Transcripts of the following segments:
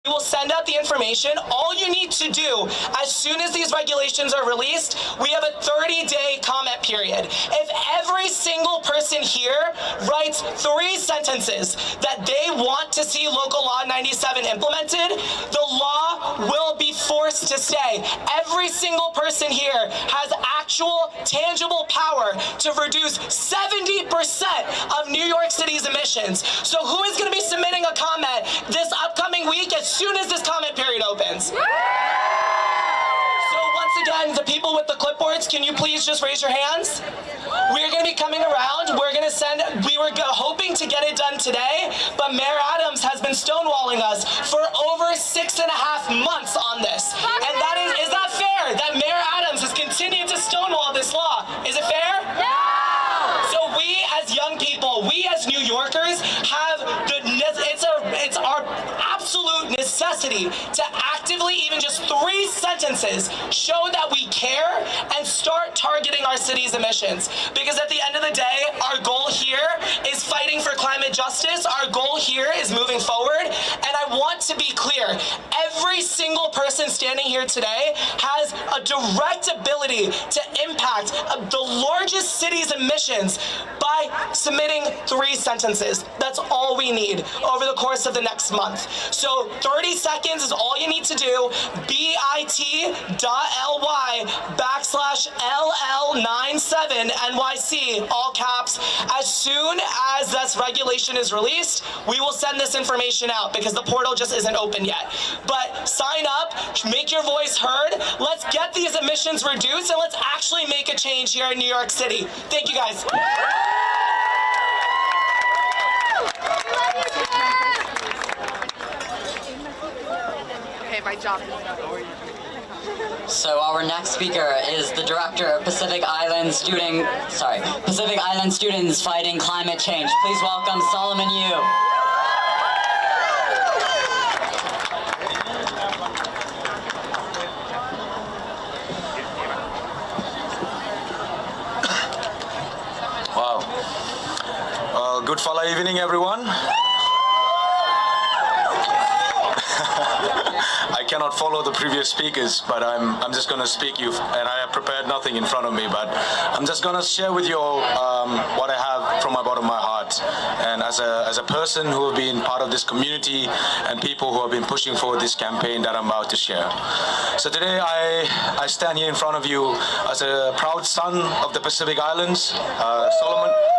We will send out the information. All you need to do, as soon as these regulations are released, we have a 30-day comment period. If every single person here writes 3 sentences that they want to see Local Law 97 implemented, the law will be forced to stay. Every single person here has actual, tangible power to reduce 70% of New York City's emissions. So who is going to be submitting a comment this upcoming week as soon as this comment period opens? So once again, the people with the clipboards, can you please just raise your hands? We're going to be coming around. We're going to send, we were hoping to get it done today, but Mayor Adams has been stonewalling us for over 6.5 months on this. And that is that fair? That Mayor Adams has continued to stonewall this law. Is it fair? No! So we as young people, we as New Yorkers have it's our absolute necessity to actively, even just 3 sentences, show that we care and start targeting our city's emissions. Because at the end of the day, our goal here is fighting for climate justice. Our goal here is moving forward. And I want to be clear, every single person standing here today has a direct ability to impact the largest city's emissions by submitting 3 sentences. That's all we need over the course of the next month. So 30 seconds is all you need to do. bit.ly/LL97NYC, all caps. As soon as this regulation is released, we will send this information out because the portal just isn't open yet. But sign up, make your voice heard. Let's get these emissions reduced and let's actually make a change here in New York City. Thank you guys. Okay, my job. So our next speaker is the director of Pacific Island Students Fighting Climate Change. Please welcome Solomon Yu. Wow. Good fall evening, everyone. I cannot follow the previous speakers, but I'm just going to speak you, and I have prepared nothing in front of me, but I'm just going to share with you all what I have from my bottom of my heart. And as a person who have been part of this community and people who have been pushing for this campaign that I'm about to share. So today I stand here in front of you as a proud son of the Pacific Islands,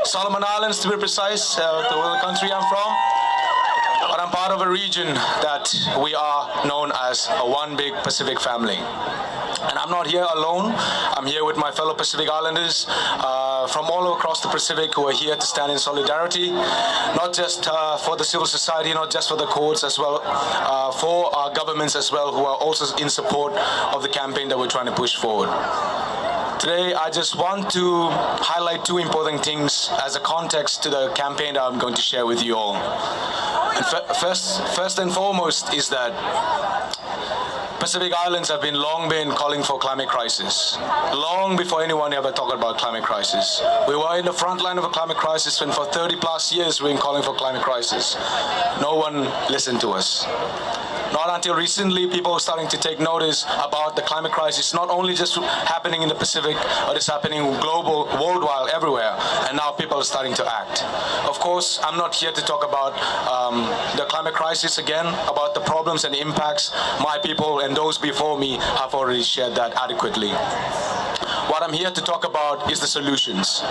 Solomon Islands to be precise, the country I'm from. But I'm part of a region that we are known as a one big Pacific family. And I'm not here alone. I'm here with my fellow Pacific Islanders from all across the Pacific who are here to stand in solidarity, not just for the civil society, not just for the courts as well, for our governments as well, who are also in support of the campaign that we're trying to push forward. Today, I just want to highlight 2 important things as a context to the campaign that I'm going to share with you all. And first and foremost is that Pacific Islands have long been calling for climate crisis, long before anyone ever talked about climate crisis. We were in the front line of a climate crisis when for 30+ years we've been calling for climate crisis. No one listened to us. Not until recently, people are starting to take notice about the climate crisis, not only just happening in the Pacific, but it's happening global, worldwide, everywhere. And now people are starting to act. Of course, I'm not here to talk about the climate crisis again, about the problems and impacts. My people and those before me have already shared that adequately. What I'm here to talk about is the solutions.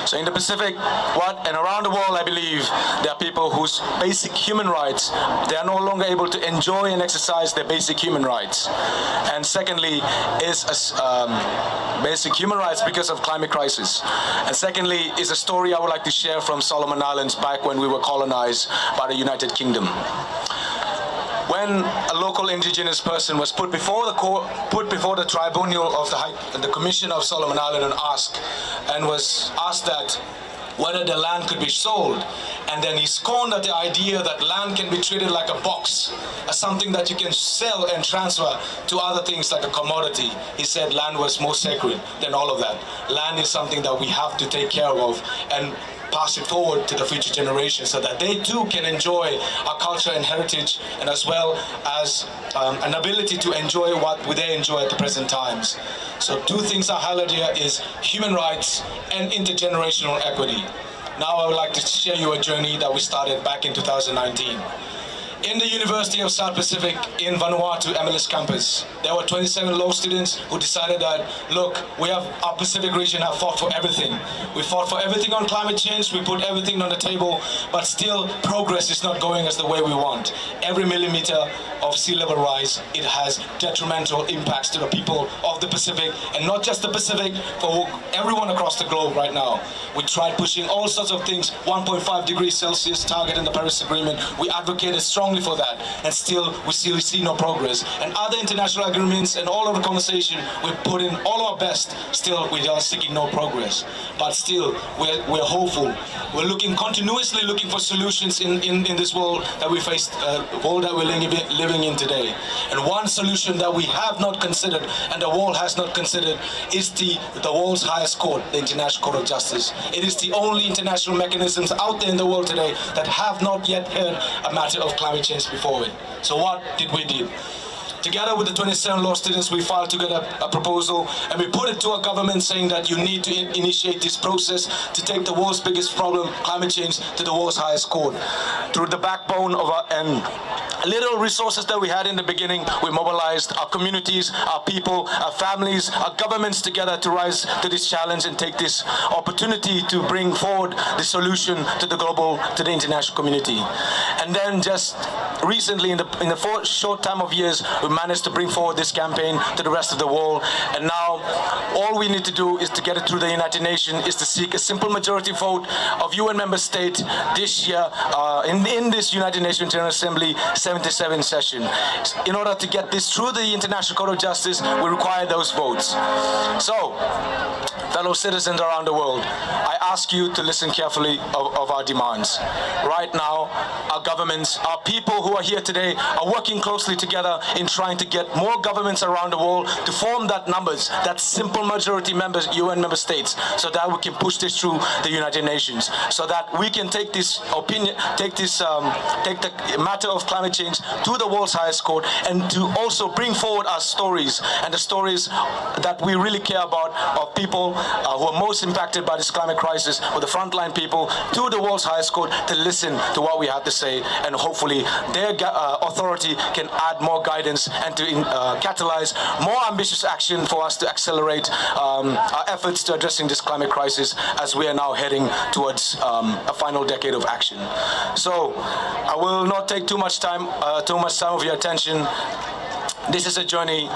So in the Pacific, and around the world, I believe there are people whose basic human rights, they are no longer able to enjoy and exercise their basic human rights. And secondly, is basic human rights because of climate crisis. And secondly, is a story I would like to share from Solomon Islands back when we were colonized by the United Kingdom. When a local indigenous person was put before the court, put before the tribunal of the Commission of Solomon Island and was asked that whether the land could be sold, and then he scorned at the idea that land can be treated like a box, as something that you can sell and transfer to other things like a commodity. He said land was more sacred than all of that. Land is something that we have to take care of and pass it forward to the future generations so that they too can enjoy our culture and heritage, and as well as an ability to enjoy what they enjoy at the present times. So two things I highlight here is human rights and intergenerational equity. Now I would like to share you a journey that we started back in 2019. In the University of South Pacific in Vanuatu MLS campus, there were 27 law students who decided that, look, our Pacific region have fought for everything. We fought for everything on climate change, we put everything on the table, but still progress is not going as the way we want. Every millimeter of sea level rise, it has detrimental impacts to the people of the Pacific, and not just the Pacific, for everyone across the globe right now. We tried pushing all sorts of things, 1.5 degrees Celsius target in the Paris Agreement. We advocated strongly for that, and still we see no progress. And other international agreements and all of the conversation, we put in all our best, still we are seeking no progress. But still, we're hopeful. We're continuously looking for solutions in this world that we face, world that we're living in today. And one solution that we have not considered, and the world has not considered, is the world's highest court, the International Court of Justice. It is the only international mechanisms out there in the world today that have not yet heard a matter of climate change before it. So what did we do? Together with the 27 law students, we filed together a proposal, and we put it to our government saying that you need to initiate this process to take the world's biggest problem, climate change, to the world's highest court. Through the backbone of and little resources that we had in the beginning, we mobilized our communities, our people, our families, our governments together to rise to this challenge and take this opportunity to bring forward the solution to the international community. And then just recently, in the short time of years, we managed to bring forward this campaign to the rest of the world. And now all we need to do is to get it through the United Nations, is to seek a simple majority vote of UN member states this year in this United Nations General Assembly 77 session. In order to get this through the International Court of Justice, we require those votes. So, fellow citizens around the world, I ask you to listen carefully of our demands. Right now, our governments, our people who are here today are working closely together in trying to get more governments around the world to form that simple majority members, UN member states, so that we can push this through the United Nations, so that we can take this opinion, take the matter of climate change to the world's highest court, and to also bring forward our stories and the stories that we really care about of people who are most impacted by this climate crisis, or the frontline people, to the world's highest court to listen to what we have to say, and hopefully their authority can add more guidance and to catalyze more ambitious action for us to accelerate our efforts to addressing this climate crisis as we are now heading towards a final decade of action. So I will not take too much time of your attention. This is a journey,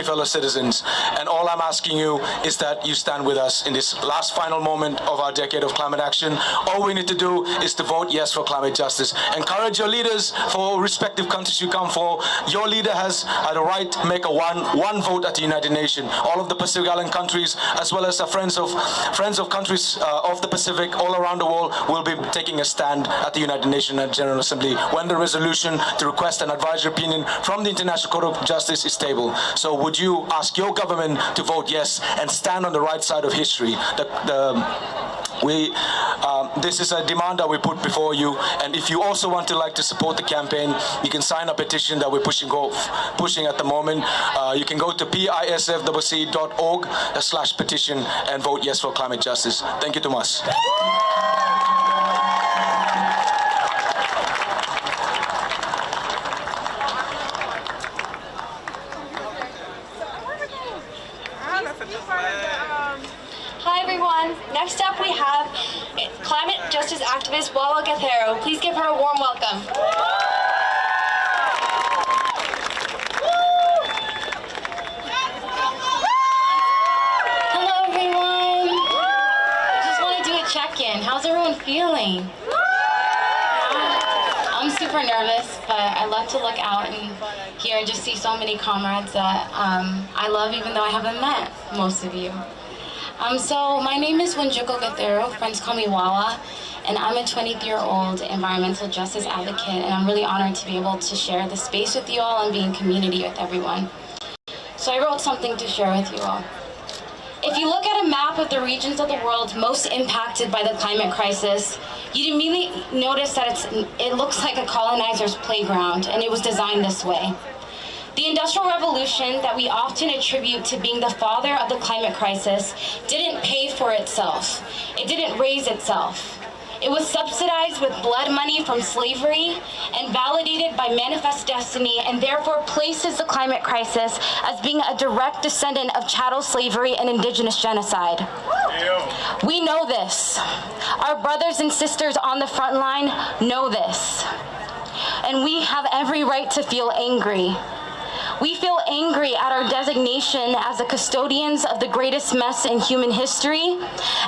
fellow citizens, and all I'm asking you is that you stand with us in this last final moment of our decade of climate action. All we need to do is to vote yes for climate justice. Encourage your leaders for respective countries you come for. Your leader has the right to make a one vote at the United Nations. All of the Pacific Island countries, as well as the friends of countries of the Pacific all around the world, will be taking a stand at the United Nations General Assembly when the resolution to request an advisory opinion from the International Court of Justice is tabled. So would you ask your government to vote yes and stand on the right side of history? This is a demand that we put before you, and if you also want to support the campaign, you can sign a petition that we're pushing at the moment. You can go to pisfwc.org/petition and vote yes for climate justice. Thank you too much. Hi everyone. Next up we have climate justice activist Wala Gathero. Please give her a warm welcome. Hello everyone. I just want to do a check-in. How's everyone feeling? I'm super nervous, but I love to look out and hear and just see so many comrades that I love, even though I haven't met most of you. So my name is Wanjuko Gathero, friends call me Wala, and I'm a 23-year-old environmental justice advocate, and I'm really honored to be able to share the space with you all and be in community with everyone. So I wrote something to share with you all. If you look at a map of the regions of the world most impacted by the climate crisis, you'd immediately notice that it looks like a colonizer's playground, and it was designed this way. The Industrial Revolution that we often attribute to being the father of the climate crisis didn't pay for itself. It didn't raise itself. It was subsidized with blood money from slavery and validated by manifest destiny, and therefore places the climate crisis as being a direct descendant of chattel slavery and indigenous genocide. We know this. Our brothers and sisters on the front line know this. And we have every right to feel angry. We feel angry at our designation as the custodians of the greatest mess in human history,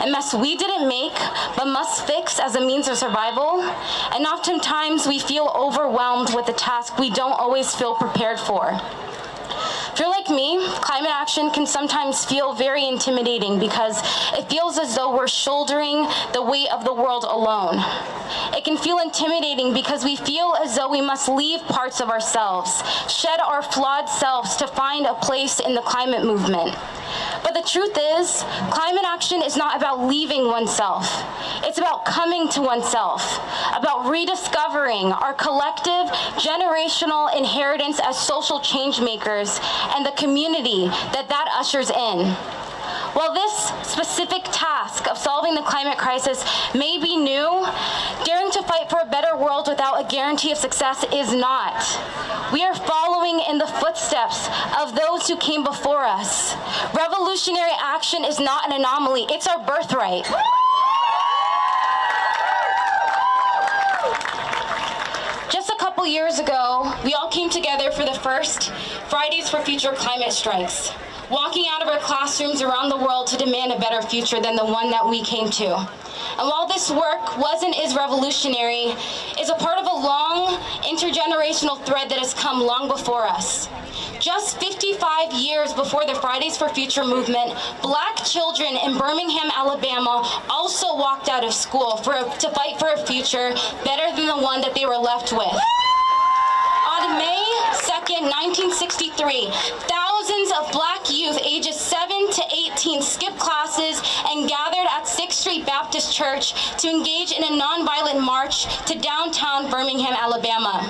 a mess we didn't make, but must fix as a means of survival. And oftentimes we feel overwhelmed with a task we don't always feel prepared for. If you're like me, climate action can sometimes feel very intimidating because it feels as though we're shouldering the weight of the world alone. It can feel intimidating because we feel as though we must leave parts of ourselves, shed our flawed selves to find a place in the climate movement. But the truth is, climate action is not about leaving oneself. It's about coming to oneself, about rediscovering our collective generational inheritance as social change makers and the community that ushers in. While this specific task of solving the climate crisis may be new, daring to fight for a better world without a guarantee of success is not. We are following in the footsteps of those who came before us. Revolutionary action is not an anomaly, it's our birthright. Just a couple years ago, we all came together for the first Fridays for Future climate strikes, walking out of our classrooms around the world to demand a better future than the one that we came to. And while this work is revolutionary, it's a part of a long intergenerational thread that has come long before us. Just 55 years before the Fridays for Future movement, Black children in Birmingham, Alabama also walked out of school to fight for a future better than the one that they were left with. On May 2nd, 1963, thousands of Black youth ages 7 to 18 skipped classes and gathered at 6th Street Baptist Church to engage in a nonviolent march to downtown Birmingham, Alabama.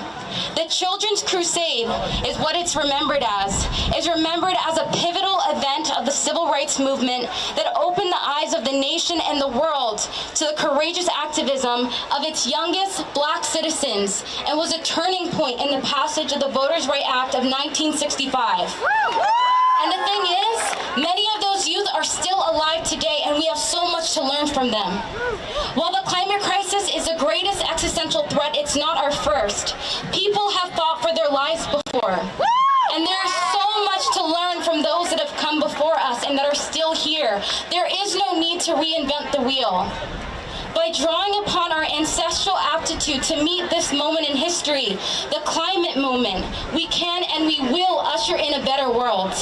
The Children's Crusade is what it's remembered as. It's remembered as a pivotal event of the civil rights movement that opened the eyes of the nation and the world to the courageous activism of its youngest Black citizens and was a turning point in the passage of the Voters' Rights Act of 1965. And the thing is, many of those youth are still alive today, and we have so much to learn from them. While the climate crisis is the greatest existential threat, it's not our first. People have fought for their lives before. And there's so much to learn from those that have come before us and that are still here. There is no need to reinvent the wheel. By drawing upon our ancestral aptitude to meet this moment in history, the climate movement, we can and we will usher in a better world.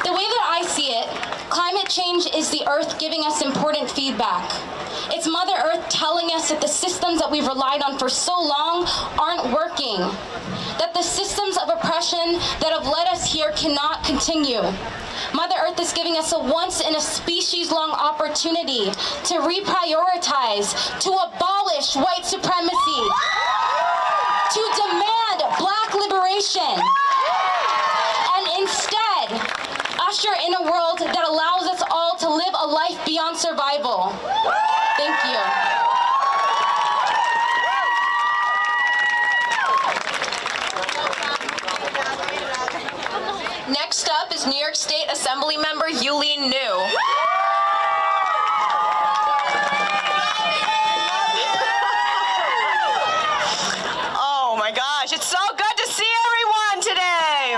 The way that I see it, climate change is the Earth giving us important feedback. It's Mother Earth telling us that the systems that we've relied on for so long aren't working, that the systems of oppression that have led us here cannot continue. Mother Earth is giving us a once-in-a-species-long opportunity to reprioritize, to abolish white supremacy, to demand Black liberation, and instead usher in a world that allows us all to live a life beyond survival. Thank you. Next up is New York State Assembly Member Yuleen New. Oh my gosh, it's so good to see everyone today.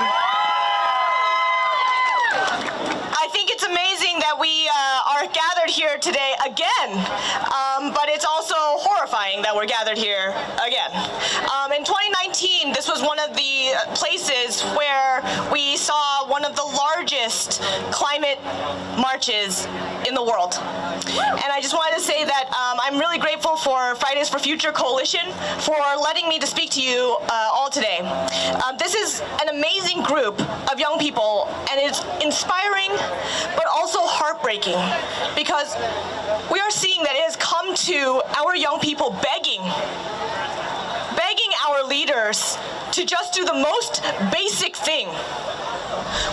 I think it's amazing that we are gathered here today again, but it's also horrifying that we're gathered here again. In 2019, this was one of the places where we saw one of the largest climate marches in the world. And I just wanted to say that I'm really grateful for Fridays for Future Coalition for letting me to speak to you all today. This is an amazing group of young people, and it's inspiring but also heartbreaking, because we are seeing that it has come to our young people begging our leaders to just do the most basic thing,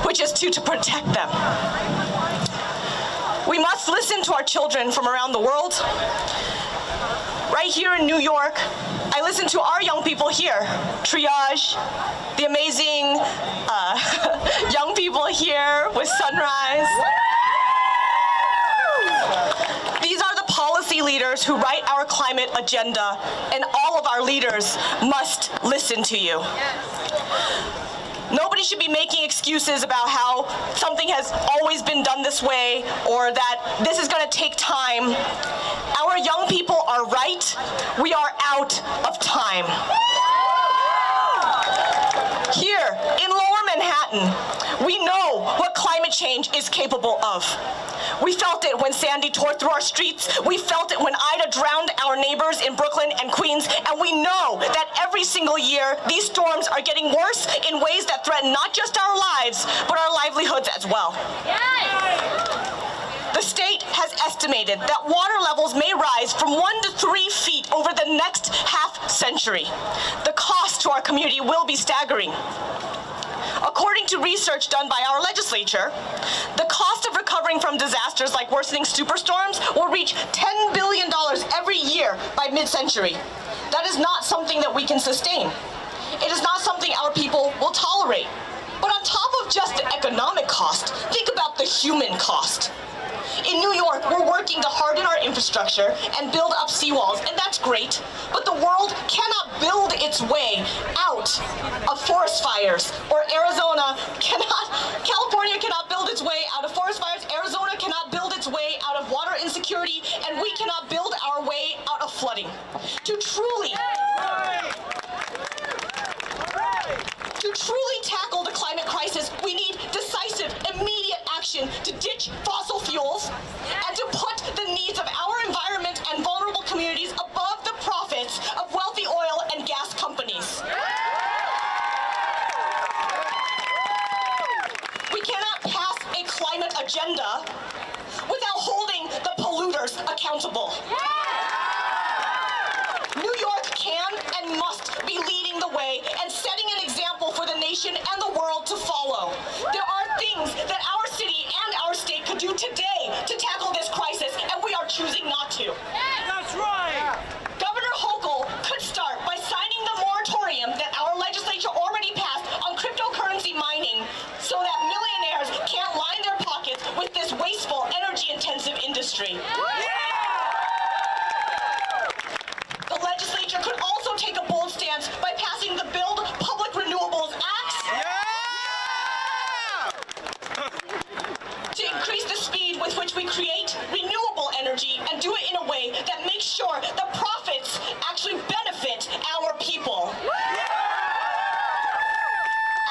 which is to protect them. We must listen to our children from around the world. Right here in New York, I listen to our young people here, Triage, the amazing young people here with Sunrise. These are the policy leaders who write our climate agenda, and all of our leaders must listen to you. Nobody should be making excuses about how something has always been done this way, or that this is going to take time. Our young people are right. We are out of time. Here in Lower Manhattan, we know what climate change is capable of. We felt it when Sandy tore through our streets. We felt it when Ida drowned our neighbors in Brooklyn and Queens. And we know that every single year, these storms are getting worse in ways that threaten not just our lives, but our livelihoods as well. The state has estimated that water levels may rise from 1 to 3 feet over the next half century. The cost to our community will be staggering. According to research done by our legislature, the cost of recovering from disasters like worsening superstorms will reach $10 billion every year by mid-century. That is not something that we can sustain. It is not something our people will tolerate. But on top of just the economic cost, think about the human cost. In New York, we're working to harden our infrastructure and build up seawalls, and that's great, but the world cannot build its way out of forest fires, or California cannot build its way out of forest fires, Arizona cannot build its way out of water insecurity, and we cannot build our way out of flooding. To truly tackle the climate crisis, we need decisive, immediate action to ditch fossil fuels and to put the needs of our environment and vulnerable communities above the profits of wealthy oil and gas companies. We cannot pass a climate agenda without holding the polluters accountable. New York can and must be leading the way and setting an example for the nation and the world to follow. There are things that our city and our state could do today to tackle this crisis, and we are choosing not to. That's right! Governor Hochul could start by signing the moratorium that our legislature already passed on cryptocurrency mining so that millionaires can't line their pockets with this wasteful, energy-intensive industry. The legislature could also take a bold stance by passing the Build Public Renewables Act to increase the speed with which we create renewable energy and do it in a way that makes sure the profits actually benefit our people.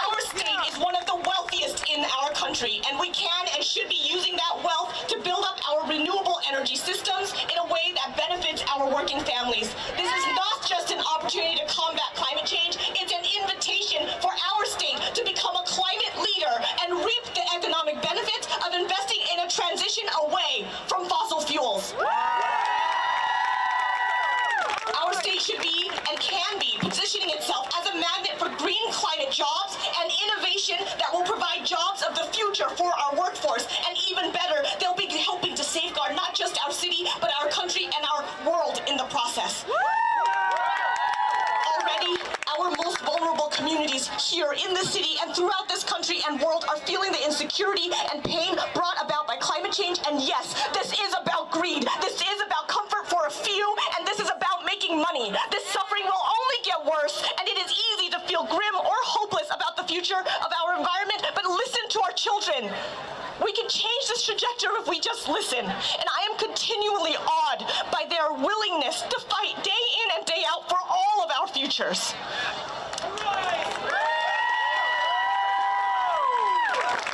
Our state is one of the wealthiest in our country, and we can and should be using that wealth to build up our renewable energy systems in a way that benefits our working families. This is not just an opportunity to combat climate change, it's an invitation for our state to become a climate leader and reap the economic benefits of investing in a transition away from fossil fuels. Our state should be and can be positioning itself as a magnet for green climate jobs and innovation that will provide jobs of the future for our workforce. And even better, they'll be helping to safeguard not just our city, but our country and our world in the process. Already, our most vulnerable communities here in the city and throughout this country and world are feeling the insecurity and pain brought about by climate change. And yes, this is about greed. This is about comfort for a few, and this is about making money. This suffering will only get worse, and it is easy to feel grim or hopeless about the future of our environment, but listen to our children. We can change this trajectory if we just listen. And I am continually awed by their willingness to fight day in and day out for all of our futures.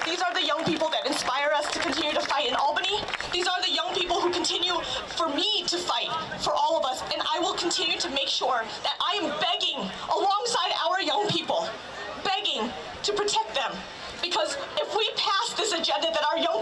These are the young people that inspire us to continue to fight in Albany. These are the young people who continue for me to fight for all of us. And I will continue to make sure that I am begging alongside our young people, begging to protect them. Because if we pass this agenda that our young